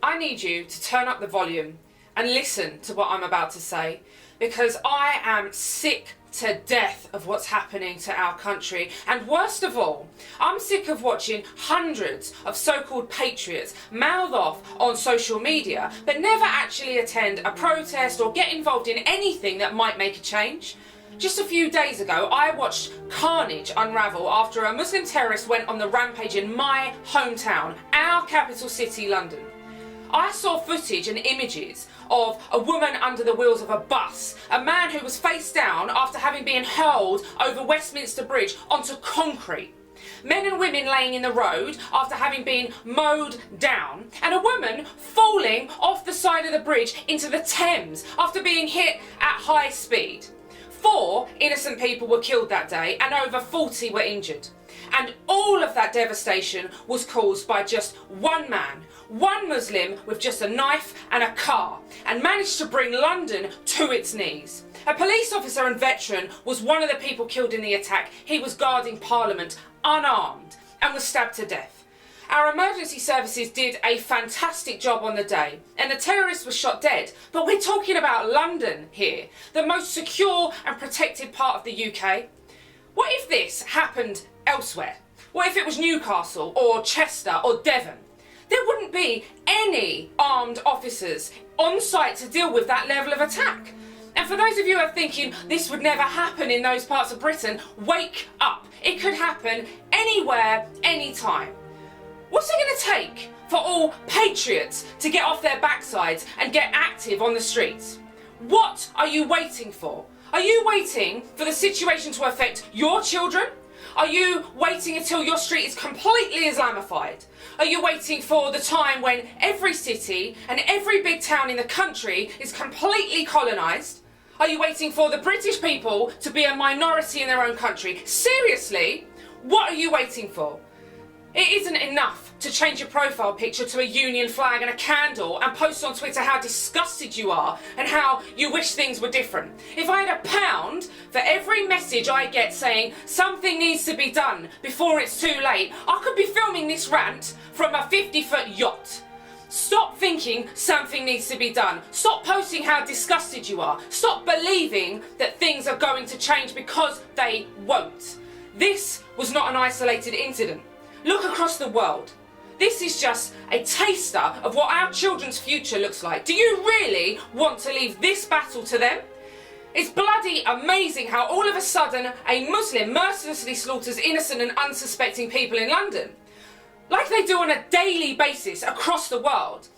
I need you to turn up the volume and listen to what I'm about to say, because I am sick to death of what's happening to our country. And worst of all, I'm sick of watching hundreds of so-called patriots mouth off on social media but never actually attend a protest or get involved in anything that might make a change. Just a few days ago, I watched carnage unravel after a Muslim terrorist went on the rampage in my hometown, our capital city, London. I saw footage and images of a woman under the wheels of a bus, a man who was face down after having been hurled over Westminster Bridge onto concrete, men and women laying in the road after having been mowed down, and a woman falling off the side of the bridge into the Thames after being hit at high speed. 4 innocent people were killed that day and over 40 were injured. And all of that devastation was caused by just one man, one Muslim with just a knife and a car, and managed to bring London to its knees. A police officer and veteran was one of the people killed in the attack. He was guarding Parliament unarmed and was stabbed to death. Our emergency services did a fantastic job on the day, and the terrorist was shot dead. But we're talking about London here, the most secure and protected part of the UK. What if this happened elsewhere? What if it was Newcastle or Chester or Devon? There wouldn't be any armed officers on site to deal with that level of attack. And for those of you who are thinking this would never happen in those parts of Britain, wake up. It could happen anywhere, anytime. What's it going to take for all patriots to get off their backsides and get active on the streets? What are you waiting for? Are you waiting for the situation to affect your children? Are you waiting until your street is completely Islamified? Are you waiting for the time when every city and every big town in the country is completely colonised? Are you waiting for the British people to be a minority in their own country? Seriously, what are you waiting for? It isn't enough to change your profile picture to a Union flag and a candle and post on Twitter how disgusted you are and how you wish things were different. If I had £1 for every message I get saying something needs to be done before it's too late, I could be filming this rant from a 50-foot yacht. Stop thinking something needs to be done. Stop posting how disgusted you are. Stop believing that things are going to change, because they won't. This was not an isolated incident. Look across the world. This is just a taster of what our children's future looks like. Do you really want to leave this battle to them? It's bloody amazing how all of a sudden a Muslim mercilessly slaughters innocent and unsuspecting people in London, like they do on a daily basis across the world.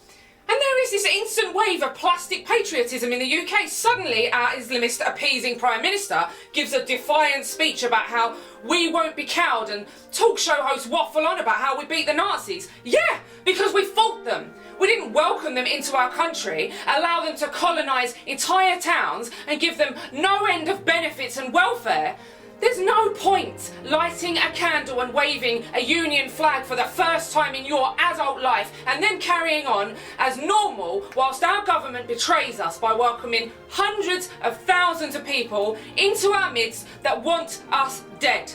And there is this instant wave of plastic patriotism in the UK. Suddenly our Islamist appeasing Prime Minister gives a defiant speech about how we won't be cowed, and talk show hosts waffle on about how we beat the Nazis. Yeah, because we fought them. We didn't welcome them into our country, allow them to colonise entire towns and give them no end of benefits and welfare. There's no point lighting a candle and waving a Union flag for the first time in your adult life and then carrying on as normal whilst our government betrays us by welcoming hundreds of thousands of people into our midst that want us dead.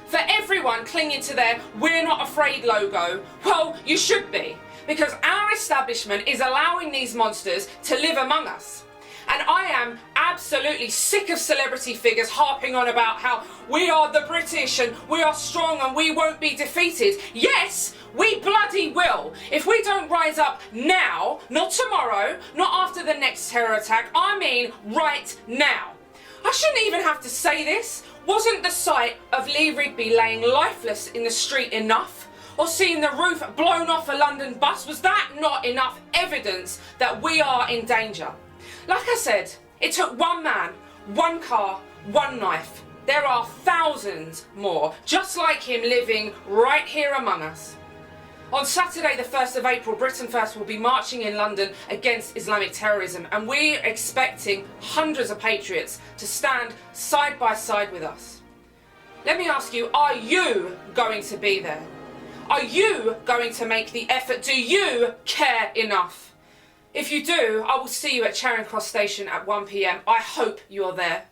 For everyone clinging to their "We're not afraid" logo, well, you should be, because our establishment is allowing these monsters to live among us. And I am absolutely sick of celebrity figures harping on about how we are the British and we are strong and we won't be defeated. Yes, we bloody will. If we don't rise up now, not tomorrow, not after the next terror attack, I mean right now. I shouldn't even have to say this. Wasn't the sight of Lee Rigby laying lifeless in the street enough? Or seeing the roof blown off a London bus, was that not enough evidence that we are in danger? Like I said, it took one man, one car, one knife. There are thousands more just like him living right here among us. On Saturday, the 1st of April, Britain First will be marching in London against Islamic terrorism, and we're expecting hundreds of patriots to stand side by side with us. Let me ask you, are you going to be there? Are you going to make the effort? Do you care enough? If you do, I will see you at Charing Cross Station at 1 p.m. I hope you're there.